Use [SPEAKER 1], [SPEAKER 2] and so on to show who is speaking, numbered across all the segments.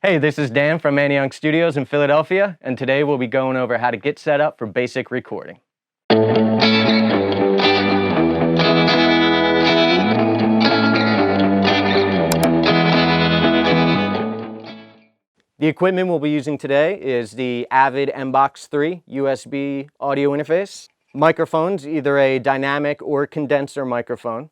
[SPEAKER 1] Hey, this is Dan from MNYK Studios in Philadelphia, and today we'll be going over how to get set up for basic recording. The equipment we'll be using today is the Avid MBox 3 USB audio interface, microphones, either a dynamic or condenser microphone,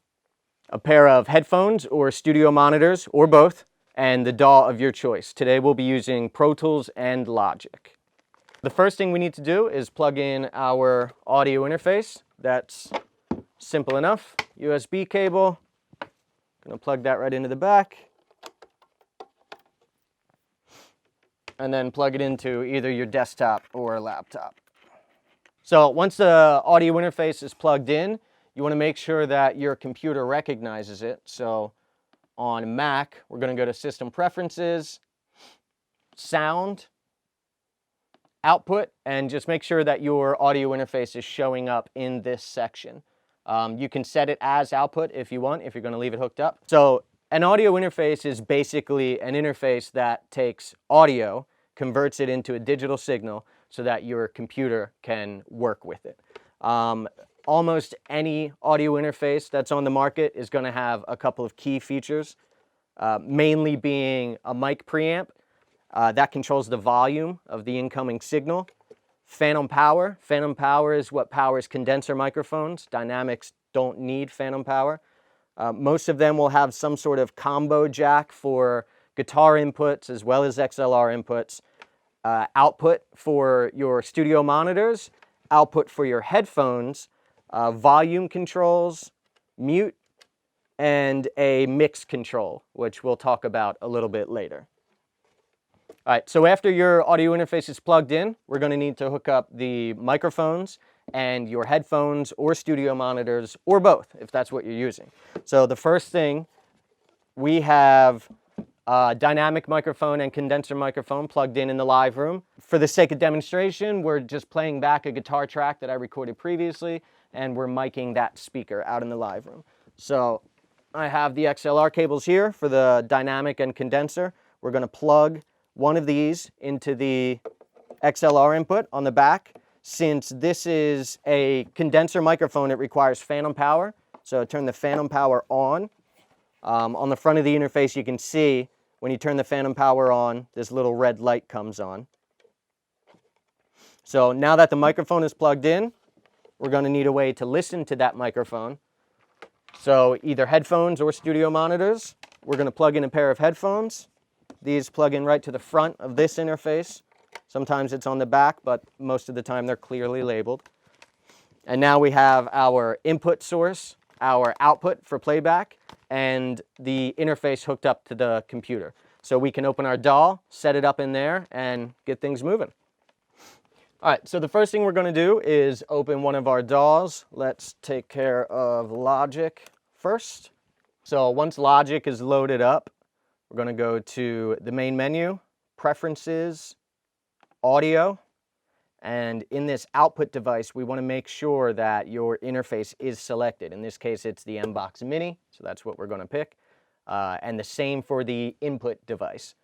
[SPEAKER 1] a pair of headphones or studio monitors, or both, and the DAW of your choice. Today we'll be using Pro Tools and Logic. The first thing we need to do is plug in our audio interface. That's simple enough. USB cable. Gonna plug that right into the back. And then plug it into either your desktop or laptop. So once the audio interface is plugged in, you want to make sure that your computer recognizes it. So on Mac, we're going to go to System Preferences, Sound, Output, and just make sure that your audio interface is showing up in this section. You can set it as output if you want, if you're going to leave it hooked up. So an audio interface is basically an interface that takes audio, converts it into a digital signal so that your computer can work with it. Almost any audio interface that's on the market is going to have a couple of key features, mainly being a mic preamp that controls the volume of the incoming signal. Phantom power. Phantom power is what powers condenser microphones. Dynamics don't need phantom power. Most of them will have some sort of combo jack for guitar inputs as well as XLR inputs. Output for your studio monitors, output for your headphones, volume controls, mute, and a mix control, which we'll talk about a little bit later. All right, so after your audio interface is plugged in, we're going to need to hook up the microphones and your headphones or studio monitors, or both, if that's what you're using. So the first thing, we have dynamic microphone and condenser microphone plugged in the live room. For the sake of demonstration, we're just playing back a guitar track that I recorded previously, and we're miking that speaker out in the live room. So I have the XLR cables here for the dynamic and condenser. We're going to plug one of these into the XLR input on the back. Since this is a condenser microphone, it requires phantom power. So turn the phantom power on. On the front of the interface, you can see when you turn the phantom power on, this little red light comes on. So now that the microphone is plugged in, we're going to need a way to listen to that microphone. So either headphones or studio monitors. We're going to plug in a pair of headphones. These plug in right to the front of this interface. Sometimes it's on the back, but most of the time they're clearly labeled. And now we have our input source, our output for playback, and the interface hooked up to the computer. So we can open our DAW, set it up in there, and get things moving. All right, so the first thing we're going to do is open one of our DAWs. Let's take care of Logic first. So once Logic is loaded up, we're going to go to the main menu, Preferences, Audio, and in this output device, we want to make sure that your interface is selected. In this case, it's the MBox Mini, so that's what we're going to pick. And the same for the input device.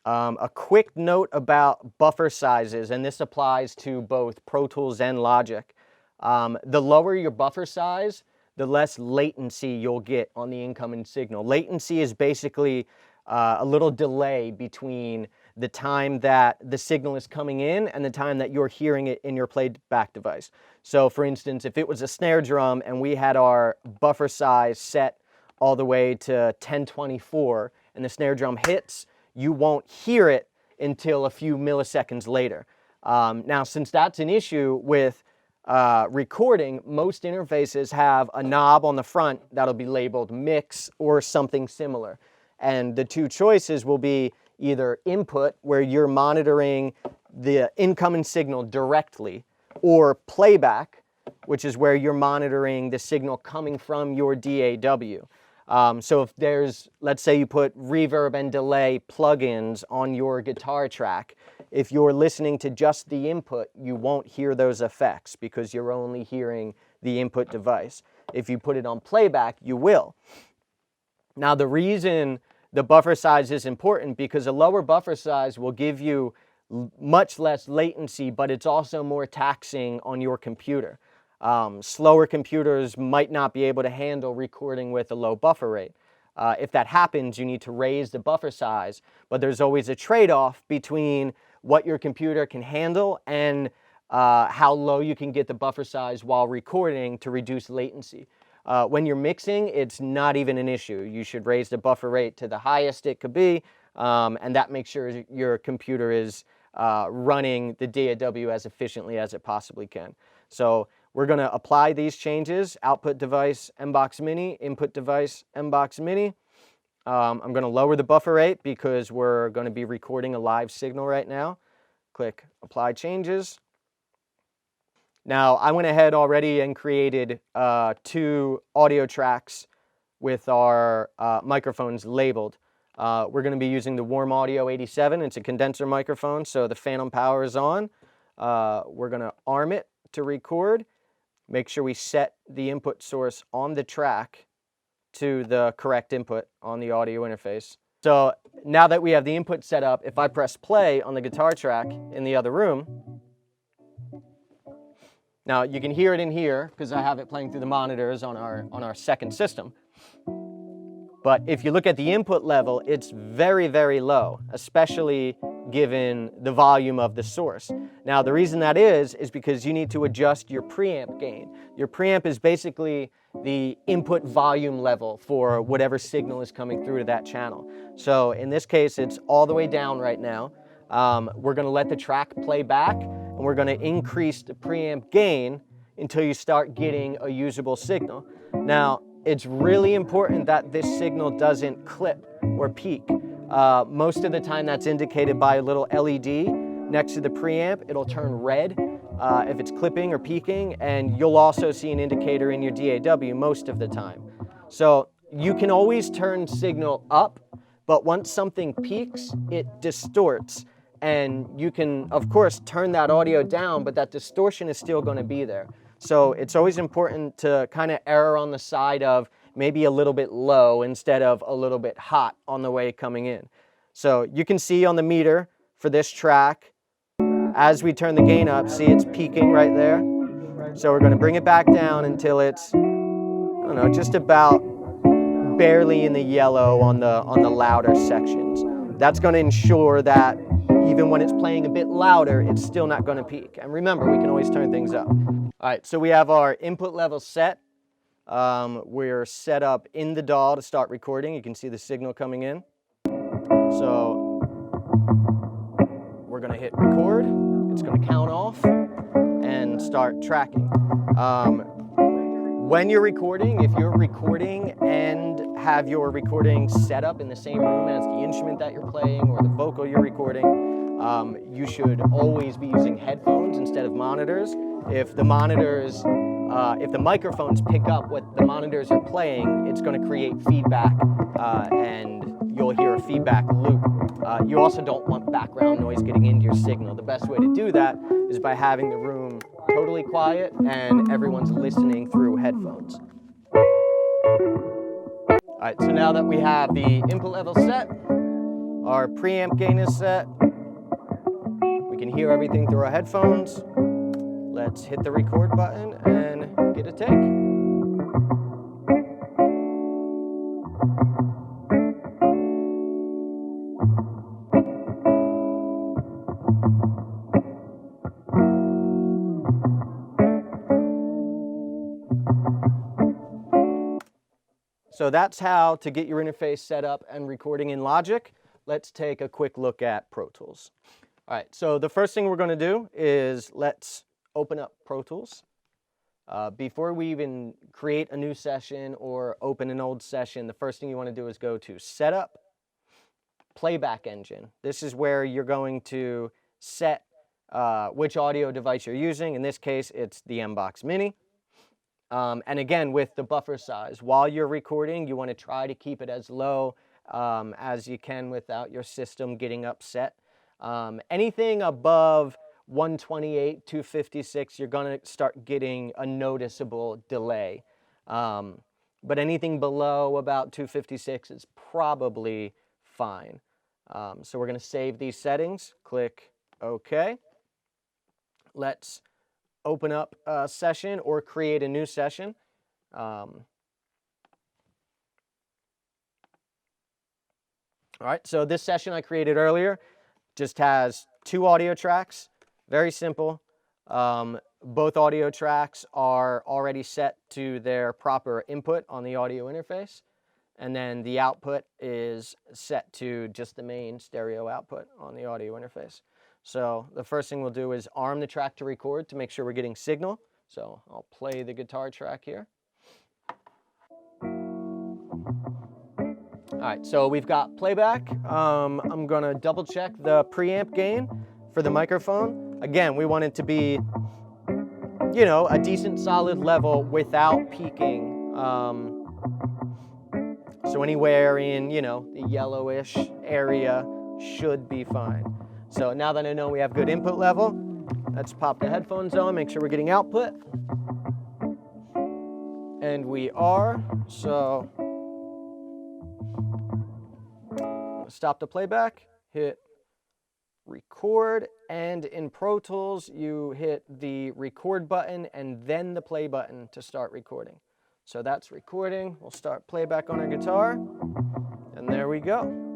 [SPEAKER 1] A quick note about buffer sizes, and this applies to both Pro Tools and Logic. The lower your buffer size, the less latency you'll get on the incoming signal. Latency is basically a little delay between the time that the signal is coming in and the time that you're hearing it in your playback device. So for instance, if it was a snare drum and we had our buffer size set all the way to 1024 and the snare drum hits, you won't hear it until a few milliseconds later. Now, since that's an issue with recording, most interfaces have a knob on the front that'll be labeled mix or something similar. And the two choices will be either input, where you're monitoring the incoming signal directly, or playback, which is where you're monitoring the signal coming from your DAW. So if there's, let's say you put reverb and delay plugins on your guitar track, if you're listening to just the input, you won't hear those effects because you're only hearing the input device. If you put it on playback, you will. Now the reason the buffer size is important because a lower buffer size will give you much less latency, but it's also more taxing on your computer. Slower computers might not be able to handle recording with a low buffer rate. If that happens, you need to raise the buffer size, but there's always a trade-off between what your computer can handle and how low you can get the buffer size while recording to reduce latency. When you're mixing, it's not even an issue. You should raise the buffer rate to the highest it could be, and that makes sure your computer is running the DAW as efficiently as it possibly can. So we're going to apply these changes: output device MBox Mini, input device MBox Mini. I'm going to lower the buffer rate because we're going to be recording a live signal right now. Click Apply Changes. Now, I went ahead already and created 2 audio tracks with our microphones labeled. We're going to be using the Warm Audio 87. It's a condenser microphone, so the phantom power is on. We're going to arm it to record. Make sure we set the input source on the track to the correct input on the audio interface. So now that we have the input set up, if I press play on the guitar track in the other room, now you can hear it in here because I have it playing through the monitors on our second system. But if you look at the input level, it's very, very low, especially given the volume of the source. Now, the reason that is because you need to adjust your preamp gain. Your preamp is basically the input volume level for whatever signal is coming through to that channel. So in this case, it's all the way down right now. We're going to let the track play back, and we're going to increase the preamp gain until you start getting a usable signal. Now, it's really important that this signal doesn't clip or peak. Most of the time that's indicated by a little LED next to the preamp. It'll turn red if it's clipping or peaking, and you'll also see an indicator in your DAW most of the time. So you can always turn signal up, but once something peaks, it distorts. And you can, of course, turn that audio down, but that distortion is still going to be there. So it's always important to kind of err on the side of maybe a little bit low instead of a little bit hot on the way coming in. So you can see on the meter for this track, as we turn the gain up, see it's peaking right there. So we're going to bring it back down until it's, I don't know, just about barely in the yellow on the louder sections. That's going to ensure that even when it's playing a bit louder, it's still not going to peak. And remember, we can always turn things up. All right, so we have our input level set. We're set up in the DAW to start recording. You can see the signal coming in. So we're going to hit record. It's going to count off and start tracking. When you're recording, if you're recording and have your recording set up in the same room as the instrument that you're playing or the vocal you're recording, you should always be using headphones instead of monitors. If the microphones pick up what the monitors are playing, it's going to create feedback and you'll hear a feedback loop. You also don't want background noise getting into your signal. The best way to do that is by having the room totally quiet and everyone's listening through headphones. All right, so now that we have the input level set, our preamp gain is set, we can hear everything through our headphones. Let's hit the record button and get a take. So that's how to get your interface set up and recording in Logic. Let's take a quick look at Pro Tools. All right, so the first thing we're going to do is let's open up Pro Tools. Before we even create a new session or open an old session, the first thing you want to do is go to Setup, Playback Engine. This is where you're going to set which audio device you're using. In this case, it's the MBox Mini. And again, with the buffer size, while you're recording, you want to try to keep it as low as you can without your system getting upset. Anything above 128, 256, you're going to start getting a noticeable delay. But anything below about 256 is probably fine. So we're going to save these settings, click OK. Let's open up a session or create a new session. All right, so this session I created earlier just has 2 audio tracks, very simple. Both audio tracks are already set to their proper input on the audio interface, and then the output is set to just the main stereo output on the audio interface. So the first thing we'll do is arm the track to record to make sure we're getting signal. So I'll play the guitar track here. All right, so we've got playback. I'm gonna double check the preamp gain for the microphone. Again, we want it to be, you know, a decent solid level without peaking. So anywhere in, you know, the yellowish area should be fine. So now that I know we have good input level, let's pop the headphones on, make sure we're getting output. And we are, so stop the playback, hit record, and in Pro Tools you hit the record button and then the play button to start recording. So that's recording. We'll start playback on our guitar, and there we go.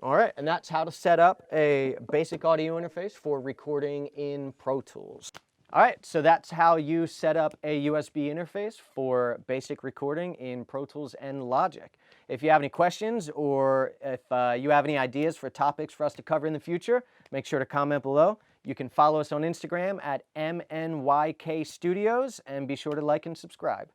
[SPEAKER 1] All right, and that's how to set up a basic audio interface for recording in Pro Tools. All right, so that's how you set up a USB interface for basic recording in Pro Tools and Logic. If you have any questions or if you have any ideas for topics for us to cover in the future, make sure to comment below. You can follow us on Instagram at MNYK Studios and be sure to like and subscribe.